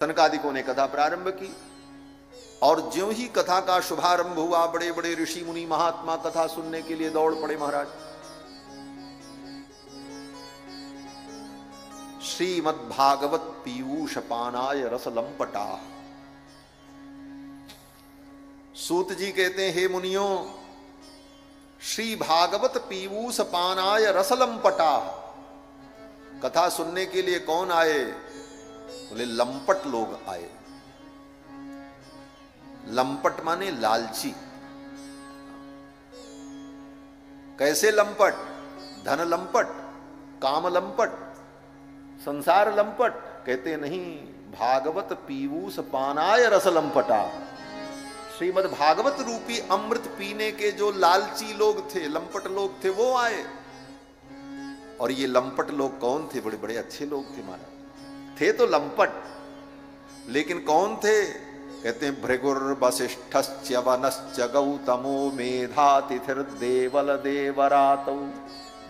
सनकादिकों ने कथा प्रारंभ की और ज्यों ही कथा का शुभारंभ हुआ, बड़े बड़े ऋषि मुनि महात्मा कथा सुनने के लिए दौड़ पड़े। महाराज श्रीमद्भागवत पीयूष पानाय रस लंपटा। सूत जी कहते हैं, हे मुनियों, श्री भागवत पीयूष पानाय रस लंपटा। कथा सुनने के लिए कौन आए? बोले लंपट लोग आए। लंपट माने लालची। कैसे लंपट? धन लंपट, काम लंपट, संसार लंपट? कहते नहीं, भागवत पीयूष पानाय रस लंपटा। श्रीमद् भागवत रूपी अमृत पीने के जो लालची लोग थे, लंपट लोग थे, वो आए। और ये लंपट लोग कौन थे? बड़े बड़े अच्छे लोग थे महाराज। थे तो लंपट, लेकिन कौन थे? कहते हैं भृगुर वसिष्ठश्च वनश्च गौतमो मेधातिथिर देवल देवरातौ।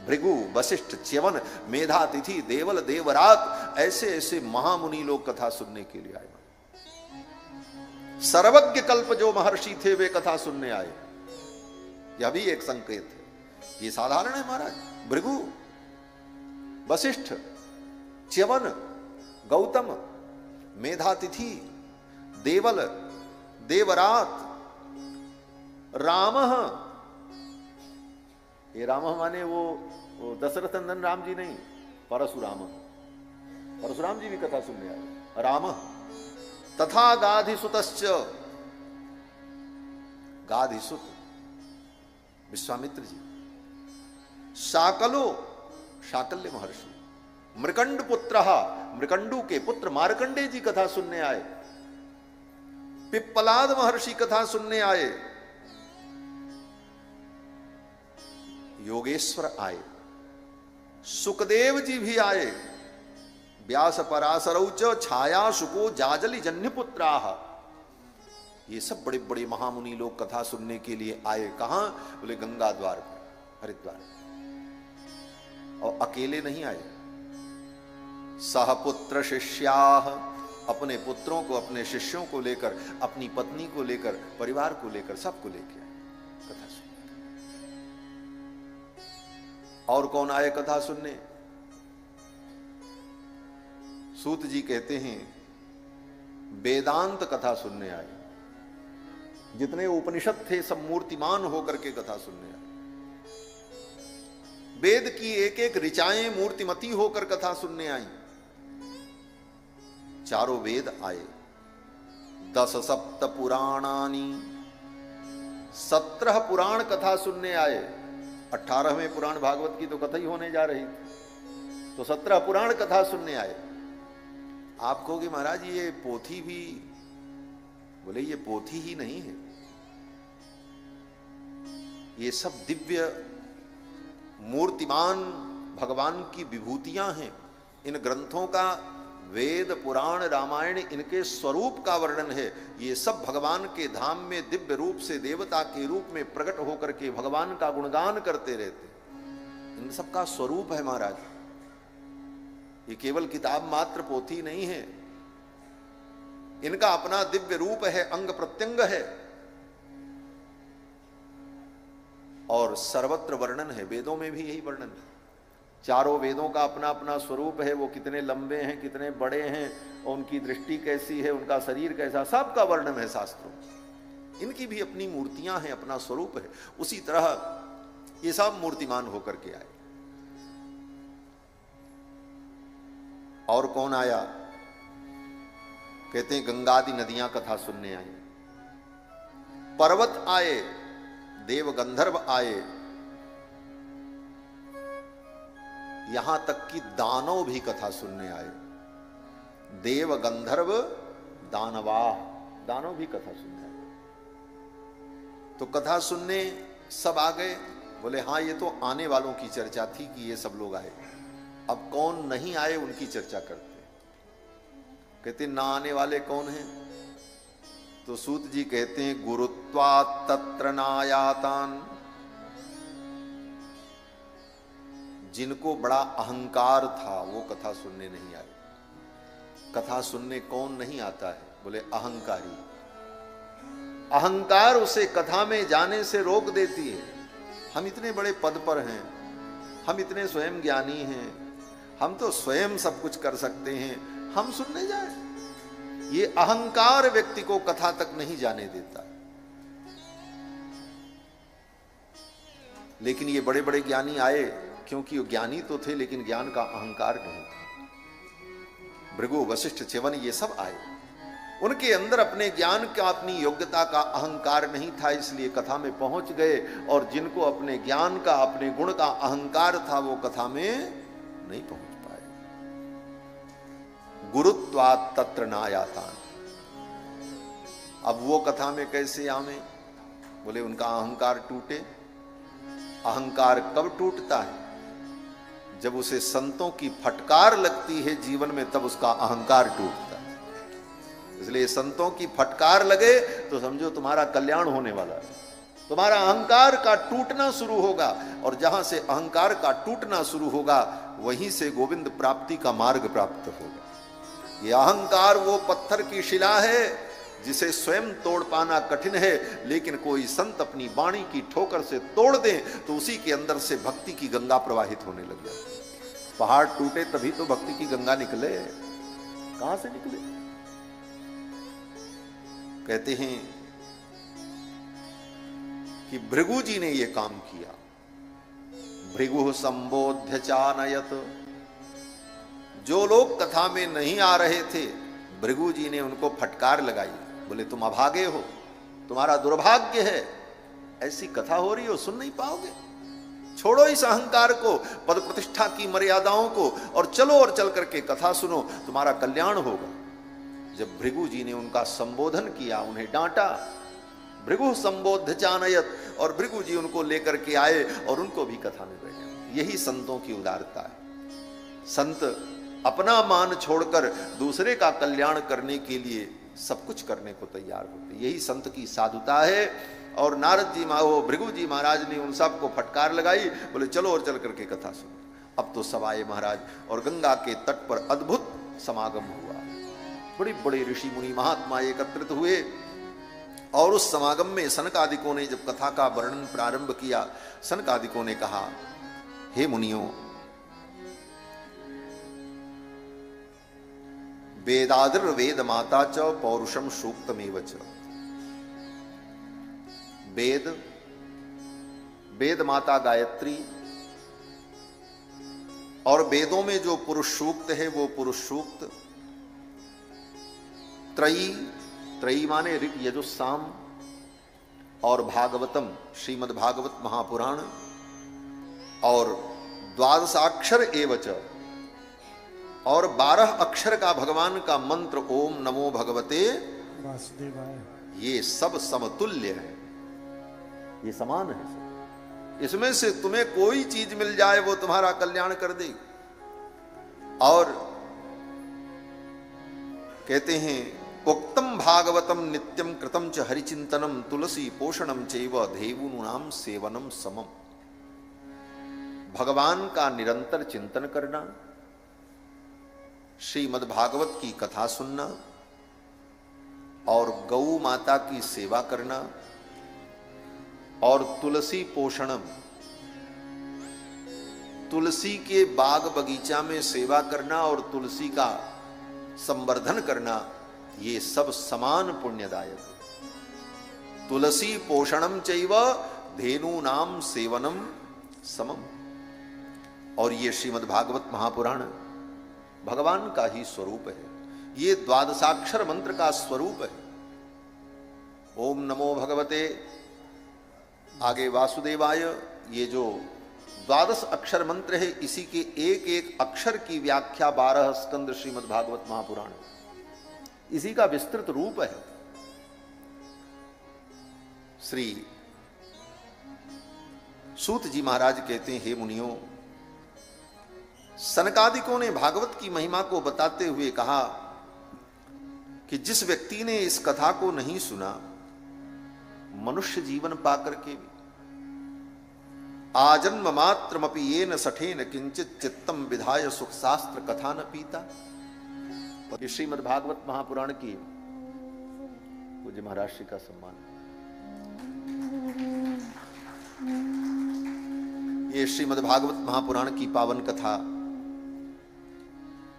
भृगु, वशिष्ठ, च्यवन, मेधातिथि, देवल, देवरात, ऐसे ऐसे महामुनि लोग कथा सुनने के लिए आए। सर्वज्ञ कल्प जो महर्षि थे वे कथा सुनने आए। यह भी एक संकेत है। ये साधारण है महाराज। भृगु, वशिष्ठ, च्यवन, गौतम, मेधातिथि, देवल, देवरात, राम। ये राम माने वो दशरथ नंदन राम जी नहीं, परशुराम। परशुराम जी भी कथा सुनने आए। राम तथा गाधिसुतश्च। गाधिसुत विश्वामित्र जी। शाकलो, शाकल्य महर्षि। मृकंड पुत्र, मृकंडू के पुत्र मार्कंडे जी कथा सुनने आए। पिप्पलाद महर्षि कथा सुनने आए। योगेश्वर आए। सुखदेव जी भी आए। व्यास पराशरौच छाया शुको जाजलि जन्यपुत्राः। ये सब बड़े बड़े महामुनि लोग कथा सुनने के लिए आए। कहां? बोले गंगा द्वार पर, हरिद्वार। और अकेले नहीं आए, सहपुत्र शिष्याः। अपने पुत्रों को, अपने शिष्यों को लेकर, अपनी पत्नी को लेकर, परिवार को लेकर, सबको लेकर आए कथा सुनने। और कौन आए कथा सुनने? सूत जी कहते हैं वेदांत कथा सुनने आए। जितने उपनिषद थे सब मूर्तिमान होकर के कथा सुनने आए। वेद की एक एक ऋचाएं मूर्तिमती होकर कथा सुनने आई। चारों वेद आए। 10 सप्त पुराणानि, 17 पुराण कथा सुनने आए। 18वें पुराण भागवत की तो कथा ही होने जा रही थी, तो 17 पुराण कथा सुनने आए। आप कहोगे महाराज ये पोथी भी, बोले ये पोथी ही नहीं है, ये सब दिव्य मूर्तिमान भगवान की विभूतियां हैं। इन ग्रंथों का, वेद, पुराण, रामायण, इनके स्वरूप का वर्णन है। ये सब भगवान के धाम में दिव्य रूप से देवता के रूप में प्रकट होकर के भगवान का गुणगान करते रहते। इन सब का स्वरूप है महाराज। ये केवल किताब मात्र, पोथी नहीं है। इनका अपना दिव्य रूप है, अंग प्रत्यंग है। और सर्वत्र वर्णन है। वेदों में भी यही वर्णन है। चारों वेदों का अपना अपना स्वरूप है। वो कितने लंबे हैं, कितने बड़े हैं, और उनकी दृष्टि कैसी है, उनका शरीर कैसा, सबका वर्णन है शास्त्रों। इनकी भी अपनी मूर्तियां हैं, अपना स्वरूप है। उसी तरह ये सब मूर्तिमान होकर के आए। और कौन आया? कहते हैं गंगादि नदियां कथा सुनने आई। पर्वत आए, देव गंधर्व आए, यहां तक कि दानव भी कथा सुनने आए। देव गंधर्व दानवा, दानव भी कथा सुनने आए। तो कथा सुनने सब आ गए। बोले हाँ, ये तो आने वालों की चर्चा थी कि ये सब लोग आए। अब कौन नहीं आए उनकी चर्चा करते। कहते ना आने वाले कौन हैं? तो सूत जी कहते हैं गुरुत्वात् तत्र नायातान। जिनको बड़ा अहंकार था वो कथा सुनने नहीं आए। कथा सुनने कौन नहीं आता है? बोले अहंकारी। अहंकार उसे कथा में जाने से रोक देती है। हम इतने बड़े पद पर हैं, हम इतने स्वयं ज्ञानी हैं, हम तो स्वयं सब कुछ कर सकते हैं, हम सुनने जाए? ये अहंकार व्यक्ति को कथा तक नहीं जाने देता। लेकिन ये बड़े बड़े ज्ञानी आए, क्योंकि वो ज्ञानी तो थे लेकिन ज्ञान का अहंकार नहीं था। भृगु, वशिष्ठ, च्यवन ये सब आए, उनके अंदर अपने ज्ञान का, अपनी योग्यता का अहंकार नहीं था, इसलिए कथा में पहुंच गए। और जिनको अपने ज्ञान का, अपने गुण का अहंकार था, वो कथा में नहीं पहुंच पाए। गुरुत्वात् तत्र नायातान। अब वो कथा में कैसे आवे? बोले उनका अहंकार टूटे। अहंकार कब टूटता है? जब उसे संतों की फटकार लगती है जीवन में, तब उसका अहंकार टूटता है। इसलिए संतों की फटकार लगे तो समझो तुम्हारा कल्याण होने वाला है, तुम्हारा अहंकार का टूटना शुरू होगा। और जहां से अहंकार का टूटना शुरू होगा, वहीं से गोविंद प्राप्ति का मार्ग प्राप्त होगा। यह अहंकार वो पत्थर की शिला है जिसे स्वयं तोड़ पाना कठिन है, लेकिन कोई संत अपनी वाणी की ठोकर से तोड़ दे तो उसी के अंदर से भक्ति की गंगा प्रवाहित होने लग जाती है। पहाड़ टूटे तभी तो भक्ति की गंगा निकले, कहां से निकले? कहते हैं कि भृगु जी ने यह काम किया। भृगु संबोध्य चानयत। जो लोग कथा में नहीं आ रहे थे, भृगु जी ने उनको फटकार लगाई। बोले तुम अभागे हो, तुम्हारा दुर्भाग्य है, ऐसी कथा हो रही हो, सुन नहीं पाओगे। छोड़ो इस अहंकार को, पद प्रतिष्ठा की मर्यादाओं को, और चलो और चल करके कथा सुनो, तुम्हारा कल्याण होगा। जब भृगु जी ने उनका संबोधन किया, उन्हें डांटा, भृगु संबोध्य चानयत, और भृगु जी उनको लेकर के आए और उनको भी कथा में बैठे। यही संतों की उदारता है। संत अपना मान छोड़कर दूसरे का कल्याण करने के लिए सब कुछ करने को तैयार होते, यही संत की साधुता है। और नारद जी भृगु जी महाराज ने उन सबको फटकार लगाई। बोले चलो और चल करके कथा सुनो। अब तो सब आए महाराज, और गंगा के तट पर अद्भुत समागम हुआ। बड़े बड़े ऋषि मुनि महात्मा एकत्रित हुए, और उस समागम में सनकादिकों ने जब कथा का वर्णन प्रारंभ किया, सनकादिकों ने कहा, हे मुनियों, वेदादिर वेद माता च पौरुषम सूक्तमेव च। वेद, वेद माता गायत्री, और वेदों में जो पुरुष सूक्त है वो पुरुष सूक्त। त्रयी, त्रयी माने ऋग यजुस्साम, और भागवतम श्रीमद् भागवत महापुराण, और द्वादशाक्षर एवच, और 12 अक्षर का भगवान का मंत्र ओम नमो भगवते वासुदेवाय, ये सब समतुल्य है, ये समान है सब। इसमें से तुम्हें कोई चीज मिल जाए वो तुम्हारा कल्याण कर देगी। और कहते हैं उक्तम भागवतम नित्यम कृतम च हरिचिंतनम तुलसी पोषणम चैव देवूनाम सेवनम समम। भगवान का निरंतर चिंतन करना, श्रीमद् भागवत की कथा सुनना, और गौ माता की सेवा करना, और तुलसी पोषणम, तुलसी के बाग बगीचा में सेवा करना और तुलसी का संवर्धन करना, ये सब समान पुण्यदायक है। तुलसी पोषणम चैव धेनूनाम सेवनम समम। और ये श्रीमद् भागवत महापुराण भगवान का ही स्वरूप है, ये द्वादशाक्षर मंत्र का स्वरूप है। ओम नमो भगवते, आगे वासुदेवाय, ये जो द्वादश अक्षर मंत्र है, इसी के एक एक अक्षर की व्याख्या 12 स्कंद श्रीमद् भागवत महापुराण, इसी का विस्तृत रूप है। श्री सूत जी महाराज कहते हैं, हे मुनियों, सनकादिकों ने भागवत की महिमा को बताते हुए कहा कि जिस व्यक्ति ने इस कथा को नहीं सुना, मनुष्य जीवन पाकर के भी आजन्म मात्रमपि येन सठेन किंचित चित्तम विधाय सुख शास्त्र कथा न पीता। और श्रीमद् भागवत महापुराण की पूज्य महाराज श्री का सम्मान। ये श्रीमद् भागवत महापुराण की पावन कथा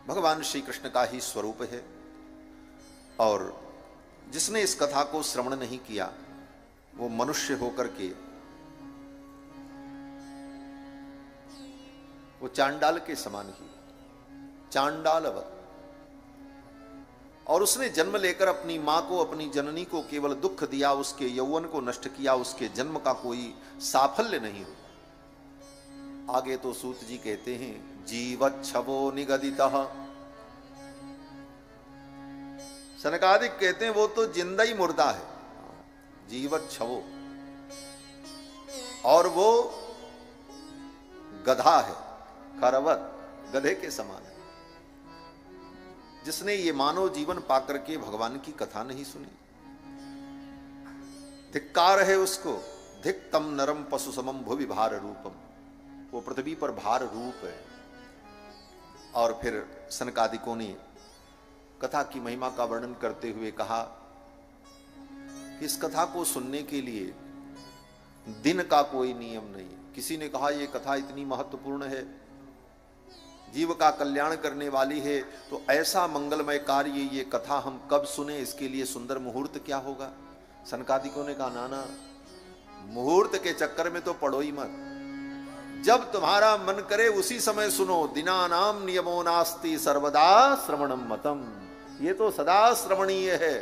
भगवान श्री कृष्ण का ही स्वरूप है, और जिसने इस कथा को श्रवण नहीं किया वो मनुष्य होकर के वो चांडाल के समान ही, चांडालवत। और उसने जन्म लेकर अपनी मां को, अपनी जननी को केवल दुख दिया, उसके यौवन को नष्ट किया, उसके जन्म का कोई साफल्य नहीं हुआ। आगे तो सूत जी कहते हैं जीवच्छवो निगदितः। सनकादिक कहते हैं वो तो जिंदा ही मुर्दा है, जीवच्छवो। और वो गधा है, खरवत, गधे के समान है। जिसने ये मानव जीवन पाकर के भगवान की कथा नहीं सुनी, धिक्कार है उसको। धिक्तम नरम पशु समम भुवि भार रूपम। वो पृथ्वी पर भार रूप है। और फिर सनकादिकों ने कथा की महिमा का वर्णन करते हुए कहा कि इस कथा को सुनने के लिए दिन का कोई नियम नहीं। किसी ने कहा यह कथा इतनी महत्वपूर्ण है, जीव का कल्याण करने वाली है, तो ऐसा मंगलमय कार्य ये कथा हम कब सुने, इसके लिए सुंदर मुहूर्त क्या होगा। सनकादिकों ने कहा नाना, मुहूर्त के चक्कर में तो पड़ो ही मत। जब तुम्हारा मन करे उसी समय सुनो। दिनानाम नियमो नास्ति सर्वदा श्रवणम मतम। ये तो सदा श्रवणीय है।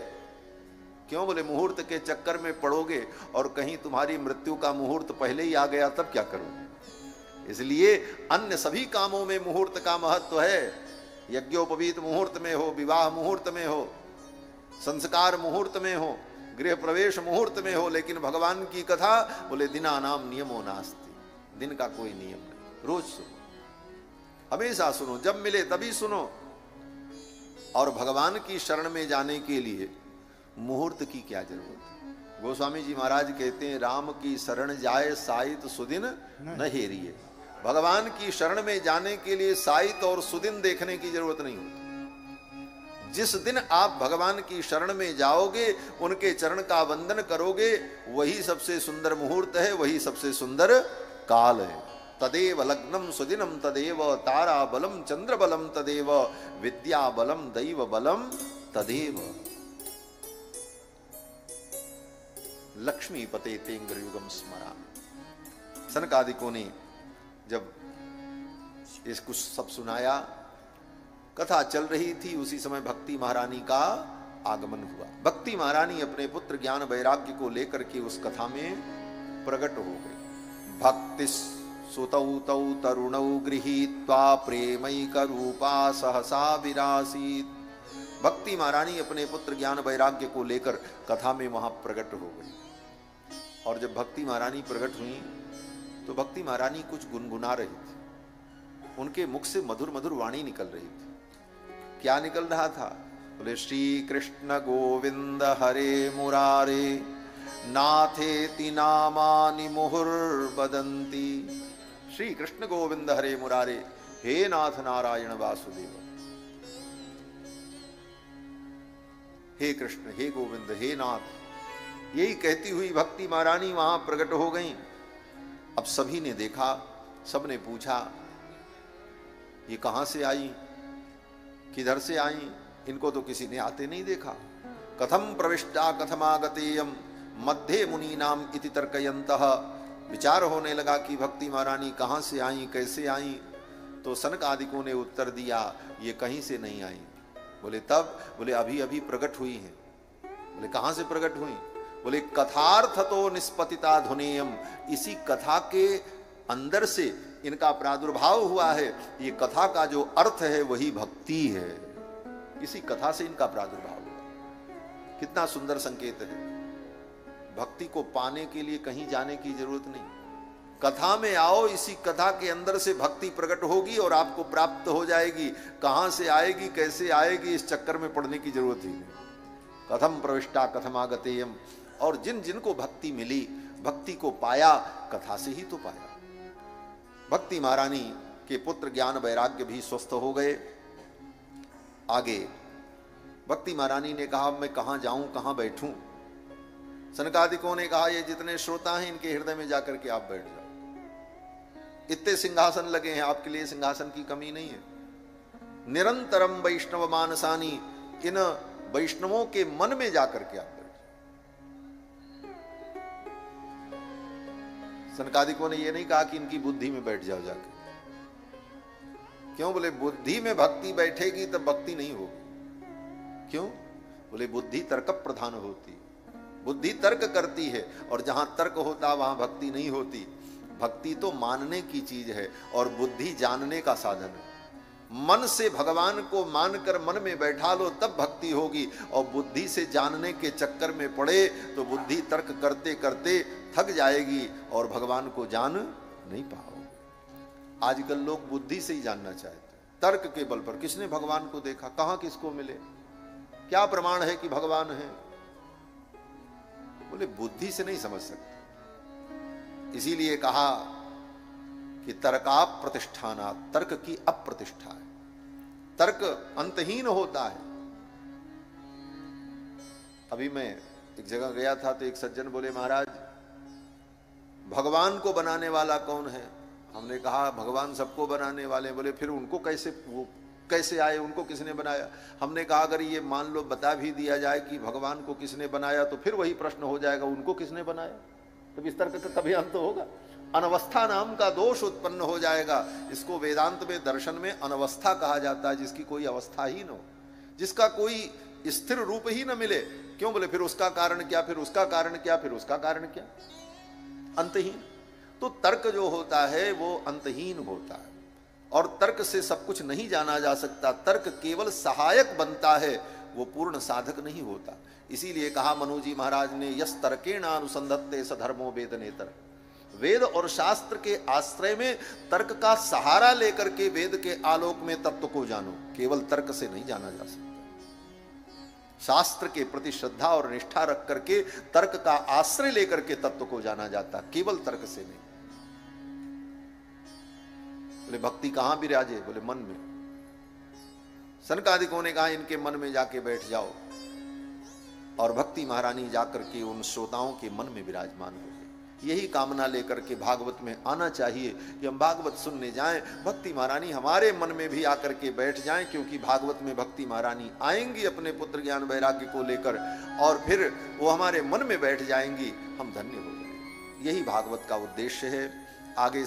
क्यों? बोले मुहूर्त के चक्कर में पड़ोगे और कहीं तुम्हारी मृत्यु का मुहूर्त पहले ही आ गया, तब क्या करोगे। इसलिए अन्य सभी कामों में मुहूर्त का महत्व है। यज्ञोपवीत मुहूर्त में हो, विवाह मुहूर्त में हो, संस्कार मुहूर्त में हो, गृह प्रवेश मुहूर्त में हो, लेकिन भगवान की कथा बोले दिनानाम नियमो नास्ति। दिन का कोई नियम नहीं, रोज सुनो, हमेशा सुनो, जब मिले तभी सुनो। और भगवान की शरण में जाने के लिए मुहूर्त की क्या जरूरत है। गोस्वामी जी महाराज कहते हैं राम की शरण जाए साइत सुदिन न हेरिए। भगवान की शरण में जाने के लिए साइत और सुदिन देखने की जरूरत नहीं होती। जिस दिन आप भगवान की शरण में जाओगे, उनके चरण का वंदन करोगे, वही सबसे सुंदर मुहूर्त है, वही सबसे सुंदर काल है। तदेव लग्नम सुदिनम तदेव तारा बलम चंद्र बलम तदेव विद्या बलम दैव बलम तदेव लक्ष्मी पते तेंग्र युगम स्मरा। सनकादिकों ने जब इसको सब सुनाया, कथा चल रही थी, उसी समय भक्ति महारानी का आगमन हुआ। भक्ति महारानी अपने पुत्र ज्ञान वैराग्य को लेकर के उस कथा में प्रकट हो गई। भक्ति सुतौ तौ तरुणौ गृहीत्वा प्रेमैक रूपा सहसा विरासीत। भक्ति महारानी अपने पुत्र ज्ञान वैराग्य को लेकर कथा में वहां प्रकट हो गई। और जब भक्ति महारानी प्रकट हुई तो भक्ति महारानी कुछ गुनगुना रही थी। उनके मुख से मधुर मधुर वाणी निकल रही थी। क्या निकल रहा था? बोले श्री कृष्ण गोविंद हरे मुरारे नाथेति नामानि मुहुर्वदन्ति। श्री कृष्ण गोविंद हरे मुरारे, हे नाथ नारायण वासुदेव। हे कृष्ण, हे गोविंद, हे नाथ, यही कहती हुई भक्ति महारानी वहां प्रकट हो गई। अब सभी ने देखा, सबने पूछा ये कहां से आई, किधर से आई, इनको तो किसी ने आते नहीं देखा। कथम प्रविष्टा कथमागतेयम मध्य मुनि नाम इति तर्कयन्तः। विचार होने लगा कि भक्ति महारानी कहां से आई, कैसे आई। तो सनकादिकों ने उत्तर दिया ये कहीं से नहीं आई। बोले तब? बोले अभी अभी प्रकट हुई हैं। बोले कहां से प्रकट हुई? बोले कथार्थ तो निष्पतिता धुनेयम। इसी कथा के अंदर से इनका प्रादुर्भाव हुआ है। ये कथा का जो अर्थ है वही भक्ति है। इसी कथा से इनका प्रादुर्भाव हुआ। कितना सुंदर संकेत है। भक्ति को पाने के लिए कहीं जाने की जरूरत नहीं, कथा में आओ, इसी कथा के अंदर से भक्ति प्रकट होगी और आपको प्राप्त हो जाएगी। कहां से आएगी, कैसे आएगी, इस चक्कर में पड़ने की जरूरत ही नहीं। कथम प्रविष्टा कथमागतेयम। और जिन जिनको भक्ति मिली, भक्ति को पाया, कथा से ही तो पाया। भक्ति महारानी के पुत्र ज्ञान वैराग्य भी स्वस्थ हो गए। आगे भक्ति महारानी ने कहा मैं कहाँ जाऊं, कहाँ बैठूं। सनकादिकों ने कहा ये जितने श्रोता हैं इनके हृदय में जाकर के आप बैठ जाओ, इतने सिंहासन लगे हैं, आपके लिए सिंहासन की कमी नहीं है। निरंतरम वैष्णव मानसानी, इन वैष्णवों के मन में जाकर के आप बैठ जाओ। सनकादिकों ने यह नहीं कहा कि इनकी बुद्धि में बैठ जाओ जाकर, क्यों? बोले बुद्धि में भक्ति बैठेगी तब भक्ति नहीं होगी। क्यों? बोले बुद्धि तर्क प्रधान होती, बुद्धि तर्क करती है, और जहां तर्क होता वहां भक्ति नहीं होती। भक्ति तो मानने की चीज है और बुद्धि जानने का साधन है। मन से भगवान को मानकर मन में बैठा लो तब भक्ति होगी, और बुद्धि से जानने के चक्कर में पड़े तो बुद्धि तर्क करते करते थक जाएगी और भगवान को जान नहीं पाओगे। आजकल लोग बुद्धि से ही जानना चाहते हैं, तर्क के बल पर। किसने भगवान को देखा, कहां किसको मिले, क्या प्रमाण है कि भगवान है? बोले बुद्धि से नहीं समझ सकते। इसीलिए कहा कि तर्का प्रतिष्ठाना, तर्क की अप्रतिष्ठा है, तर्क अंतहीन होता है। अभी मैं एक जगह गया था तो एक सज्जन बोले महाराज भगवान को बनाने वाला कौन है? हमने कहा भगवान सबको बनाने वाले। बोले फिर उनको कैसे आए, उनको किसने बनाया? हमने कहा अगर ये मान लो बता भी दिया जाए कि भगवान को किसने बनाया तो फिर वही प्रश्न हो जाएगा, उनको किसने बनाया? तो इस तर्क का कभी अंत होगा? अनवस्था नाम का दोष उत्पन्न हो जाएगा। इसको वेदांत में, दर्शन में अनवस्था कहा जाता है, जिसकी कोई अवस्था ही न हो, जिसका कोई स्थिर रूप ही न मिले। क्यों? बोले फिर उसका कारण क्या, फिर उसका कारण क्या, फिर उसका कारण क्या? अंतहीन। तो तर्क जो होता है वो अंतहीन होता है, और तर्क से सब कुछ नहीं जाना जा सकता। तर्क केवल सहायक बनता है, वो पूर्ण साधक नहीं होता। इसीलिए कहा मनु जी महाराज ने, यस तर्केण अनुसंधत्ते स धर्मो वेदनेतर। वेद और शास्त्र के आश्रय में तर्क का सहारा लेकर के वेद के आलोक में तत्व को जानो। केवल तर्क से नहीं जाना जा सकता। शास्त्र के प्रति श्रद्धा और निष्ठा रख करके तर्क का आश्रय लेकर के तत्व को जाना जाता, केवल तर्क से नहीं। बोले भक्ति कहां विराजे? बोले मन में। सनकादिकों ने कहा इनके मन में जाके बैठ जाओ, और भक्ति महारानी जाकर के उन श्रोताओं के मन में विराजमान हो गए। यही कामना लेकर के भागवत में आना चाहिए कि हम भागवत सुनने जाएं, भक्ति महारानी हमारे मन में भी आकर के बैठ जाएं, क्योंकि भागवत में भक्ति महारानी आएंगी अपने पुत्र ज्ञान वैराग्य को लेकर, और फिर वो हमारे मन में बैठ जाएंगी, हम धन्य हो जाएंगे। यही भागवत का उद्देश्य है। आगे